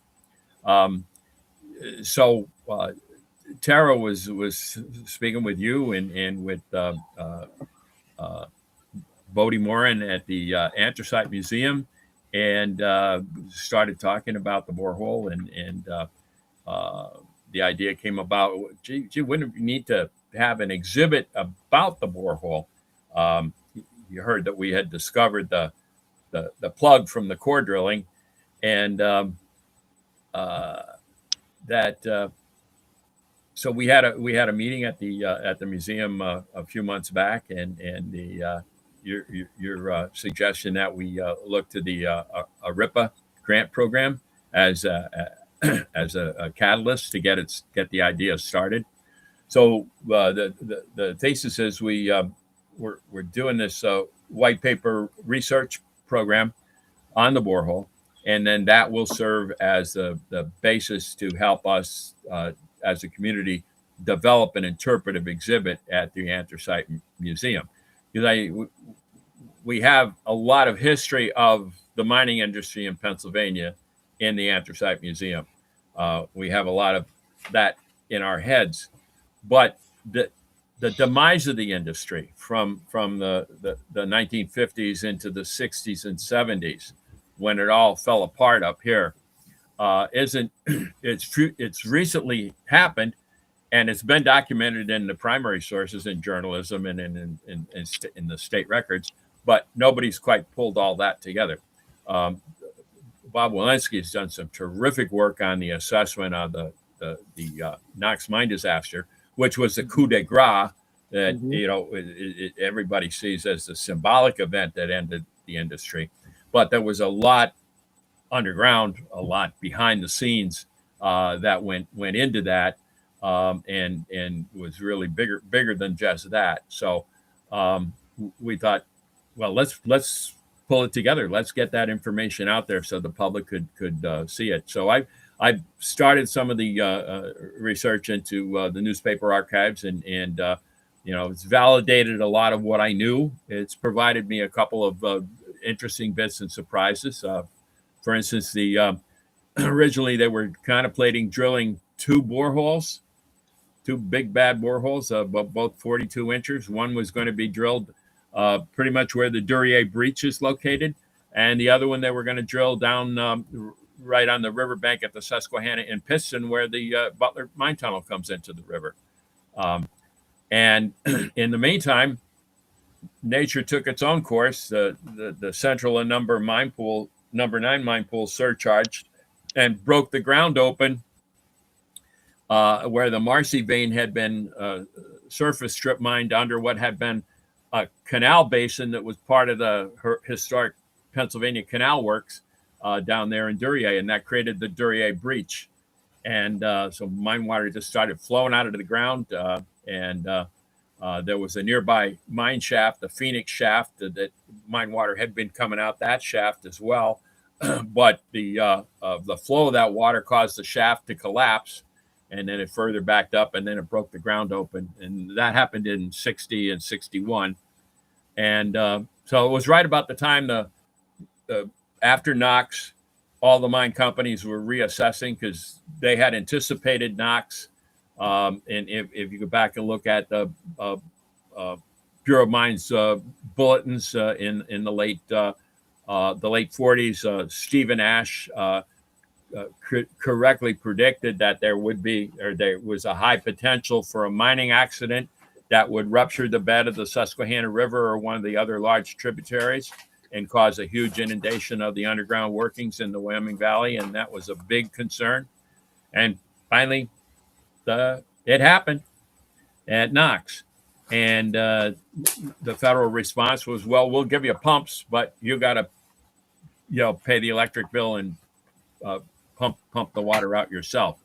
So Tara was speaking with you and with Bodie Morin at the Anthracite Museum, and started talking about the borehole, and the idea came about. Gee, wouldn't we need to have an exhibit about the borehole? You heard that we had discovered the plug from the core drilling, and so we had a meeting at the museum a few months back, and your suggestion that we look to the RIPA grant program as a catalyst to get the idea started. So the thesis is we're doing this white paper research program on the borehole, and then that will serve as the basis to help us as a community develop an interpretive exhibit at the Anthracite Museum. Because we have a lot of history of the mining industry in Pennsylvania in the Anthracite Museum. We have a lot of that in our heads, but the demise of the industry from the 1950s into the 60s and 70s, when it all fell apart up here, it's recently happened, and it's been documented in the primary sources in journalism and in the state records. but nobody's quite pulled all that together. Bob Walensky has done some terrific work on the assessment of the Knox mine disaster, which was the coup de grace that everybody sees as the symbolic event that ended the industry. But there was a lot underground, a lot behind the scenes that went into that, and was really bigger than just that. So we thought, well, let's pull it together. Let's get that information out there so the public could see it. So I started some of the research into the newspaper archives, and it's validated a lot of what I knew. It's provided me a couple of interesting bits and surprises. For instance, originally they were contemplating drilling two big bad boreholes, both 42 inches. One was going to be drilled pretty much where the Duryea Breach is located, and the other one they were going to drill down right on the riverbank at the Susquehanna in Piston, where the Butler Mine Tunnel comes into the river. And in the meantime, nature took its own course. The Central and Number 9 mine pool surcharged and broke the ground open where the Marcy vein had been surface strip mined under what had been a canal basin that was part of the historic Pennsylvania Canal Works down there in Duryea, and that created the Duryea Breach. And so mine water just started flowing out of the ground, and there was a nearby mine shaft, the Phoenix shaft, that mine water had been coming out that shaft as well. But the flow of that water caused the shaft to collapse, and then it further backed up, and then it broke the ground open. And that happened in 60 and 61. And so it was right about the time after Knox, all the mine companies were reassessing because they had anticipated Knox. And if you go back and look at the Bureau of Mines bulletins in the late 40s, Stephen Ash correctly predicted that there was a high potential for a mining accident that would rupture the bed of the Susquehanna River or one of the other large tributaries and cause a huge inundation of the underground workings in the Wyoming Valley. And that was a big concern. And finally, it happened at Knox. And the federal response was, well, we'll give you pumps, but you got to pay the electric bill and pump the water out yourself.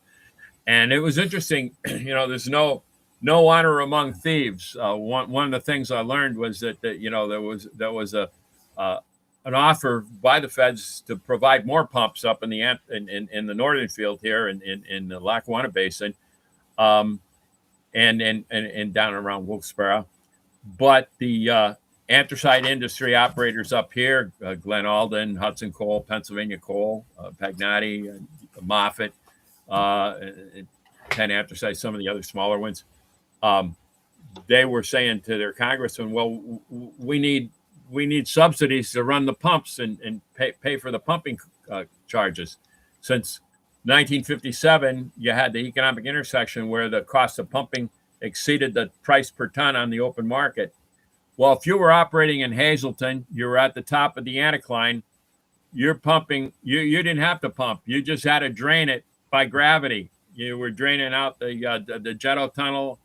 And it was interesting. There's no honor among thieves. One of the things I learned was that there was an offer by the feds to provide more pumps up in the northern field here in the Lackawanna Basin, and down around Wilkes-Barre. But the anthracite industry operators up here, Glen Alden, Hudson Coal, Pennsylvania Coal, Pagnati, Moffett, Penn Anthracite, some of the other smaller ones, they were saying to their congressman, well, we need subsidies to run the pumps and pay for the pumping charges. Since 1957, you had the economic intersection where the cost of pumping exceeded the price per ton on the open market. Well, if you were operating in Hazleton, you were at the top of the anticline, you're pumping, you didn't have to pump. You just had to drain it by gravity. You were draining out the Jetto Tunnel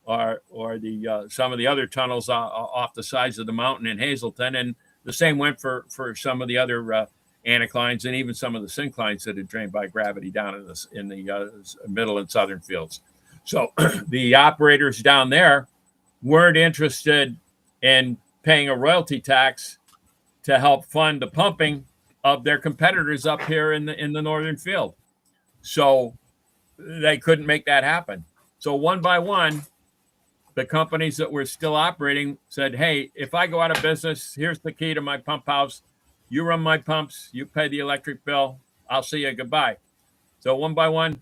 or the some of the other tunnels off the sides of the mountain in Hazleton. And the same went for some of the other anticlines and even some of the synclines that had drained by gravity down in the middle and southern fields. So the operators down there weren't interested in paying a royalty tax to help fund the pumping of their competitors up here in the northern field. So they couldn't make that happen. So one by one, the companies that were still operating said, hey, if I go out of business, here's the key to my pump house. You run my pumps, you pay the electric bill, I'll see you, goodbye. So one by one,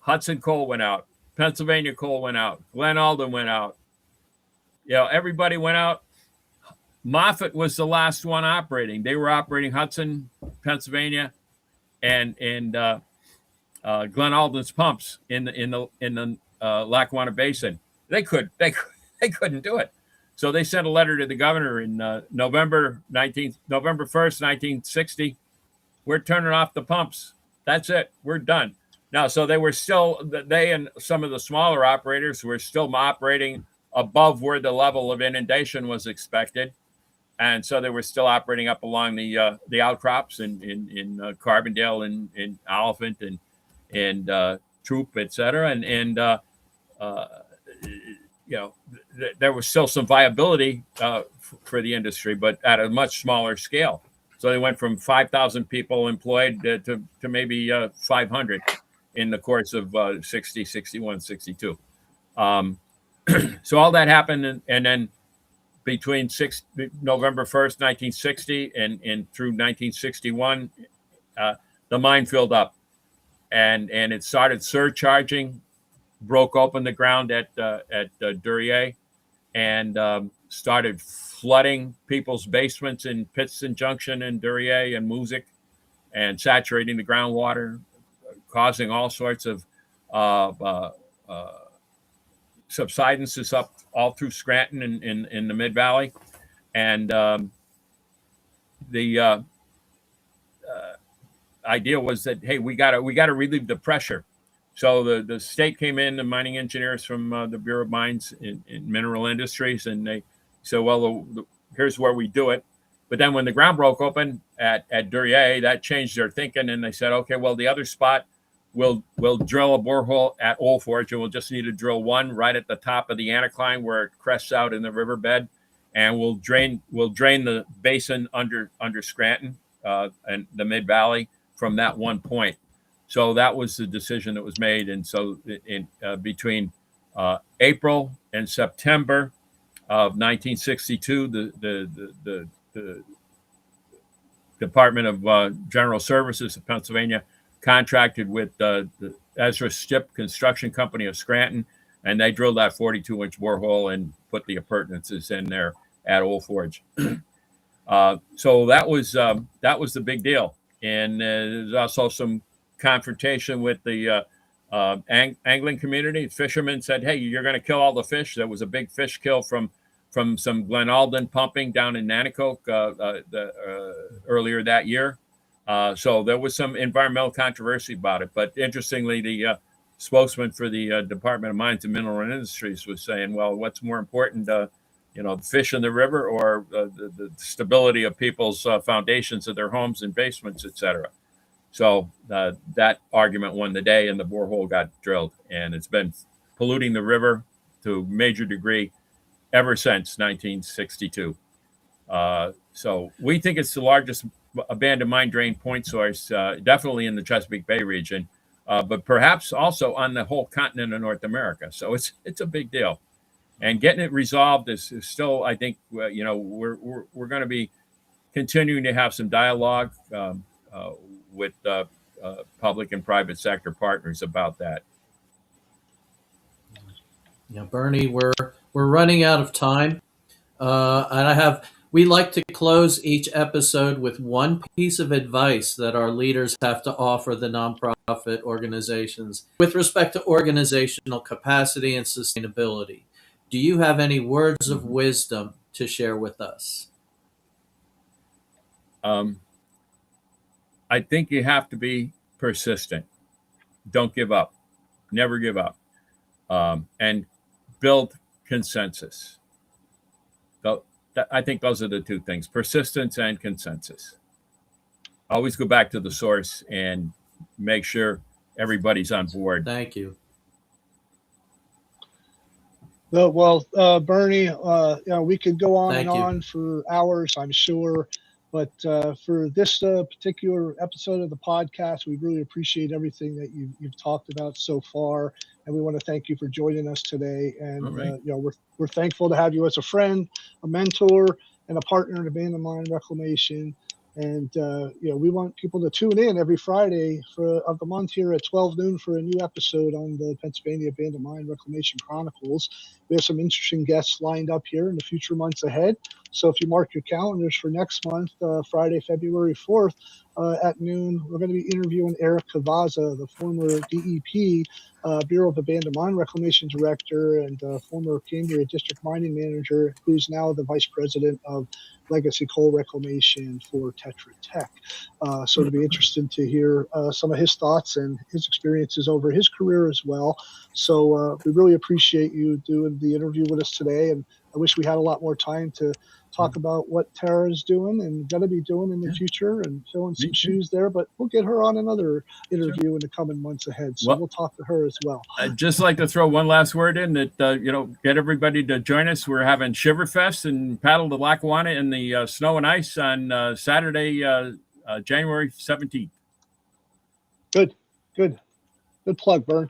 Hudson Coal went out, Pennsylvania Coal went out, Glen Alden went out. Everybody went out. Moffett was the last one operating. They were operating Hudson, Pennsylvania, and Glen Alden's pumps in the Lackawanna Basin. They couldn't do it. So they sent a letter to the governor in November 1st, 1960. We're turning off the pumps. That's it. We're done. Now, so they and some of the smaller operators were still operating above where the level of inundation was expected. And so they were still operating up along the outcrops in Carbondale and in Oliphant and Troop, et cetera. There was still some viability for the industry, but at a much smaller scale. So they went from 5,000 people employed to maybe 500 in the course of 60, 61, 62. So all that happened, and then between November 1st, 1960 and through 1961, the mine filled up, and it started surcharging, broke open the ground at Duryea, and started flooding people's basements in Pittston Junction and Duryea and Music, and saturating the groundwater, causing all sorts of subsidences up all through Scranton in the Mid Valley, and the idea was that, hey, we got to relieve the pressure. So the state came in, the mining engineers from the Bureau of Mines in Mineral Industries, and they said, well, here's where we do it. But then when the ground broke open at Duryea, that changed their thinking, and they said, okay, well, the other spot, we'll drill a borehole at Old Forge, and we'll just need to drill one right at the top of the anticline where it crests out in the riverbed, and we'll drain the basin under Scranton and the Mid Valley from that one point. So that was the decision that was made, and so between April and September of 1962, the Department of General Services of Pennsylvania contracted with the Ezra Stipp Construction Company of Scranton, and they drilled that 42-inch borehole and put the appurtenances in there at Old Forge. So that was the big deal, and there's also some confrontation with the angling community. Fishermen said, "Hey, you're going to kill all the fish." There was a big fish kill from some Glen Alden pumping down in Nanticoke earlier that year. So there was some environmental controversy about it. But interestingly, the spokesman for the Department of Mines and Mineral Industries was saying, well, what's more important, the fish in the river or the stability of people's foundations of their homes and basements, et cetera. So that argument won the day, and the borehole got drilled. And it's been polluting the river to a major degree ever since 1962. So we think it's the largest abandoned mine drain point source, definitely in the Chesapeake Bay region, but perhaps also on the whole continent of North America. So it's a big deal, and getting it resolved is still, I think, we're going to be continuing to have some dialogue with public and private sector partners about that. Yeah, Bernie, we're running out of time, and we like to close each episode with one piece of advice that our leaders have to offer the nonprofit organizations with respect to organizational capacity and sustainability. Do you have any words of wisdom to share with us? I think you have to be persistent. Don't give up. Never give up. And build consensus. I think those are the two things: persistence and consensus. Always go back to the source and make sure everybody's on board. Thank you. Well, Bernie, we could go on Thank and you. on for hours, I'm sure. But for this particular episode of the podcast, we really appreciate everything that you've talked about so far, and we want to thank you for joining us today. And right. We're thankful to have you as a friend, a mentor, and a partner in abandoned mine reclamation. And we want people to tune in every Friday of the month here at 12 noon for a new episode on the Pennsylvania Abandoned Mine Reclamation Chronicles. We have some interesting guests lined up here in the future months ahead. So if you mark your calendars for next month, Friday, February 4th at noon, we're going to be interviewing Eric Cavazza, the former DEP Bureau of Abandoned Mine Reclamation Director and former Kane District Mining Manager, who's now the Vice President of Legacy Coal Reclamation for Tetra Tech. So it'll be interesting to hear some of his thoughts and his experiences over his career as well. So we really appreciate you doing the interview with us today, and I wish we had a lot more time to talk about what Tara's doing and going to be doing in the future and filling some shoes there, but we'll get her on another interview in the coming months ahead. So we'll talk to her as well. I'd just like to throw one last word in that, get everybody to join us. We're having Shiverfest and Paddle the Lackawanna in the snow and ice on Saturday, January 17th. Good plug, Vern.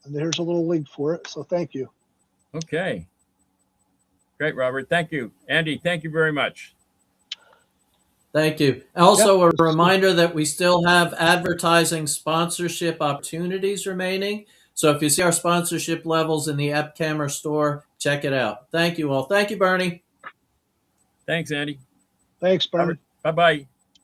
And there's a little link for it. So thank you. Okay. Great, Robert. Thank you. Andy, thank you very much. Thank you. Also, a reminder that we still have advertising sponsorship opportunities remaining. So if you see our sponsorship levels in the App Camera store, check it out. Thank you all. Thank you, Bernie. Thanks, Andy. Thanks, Bernie. Bye-bye.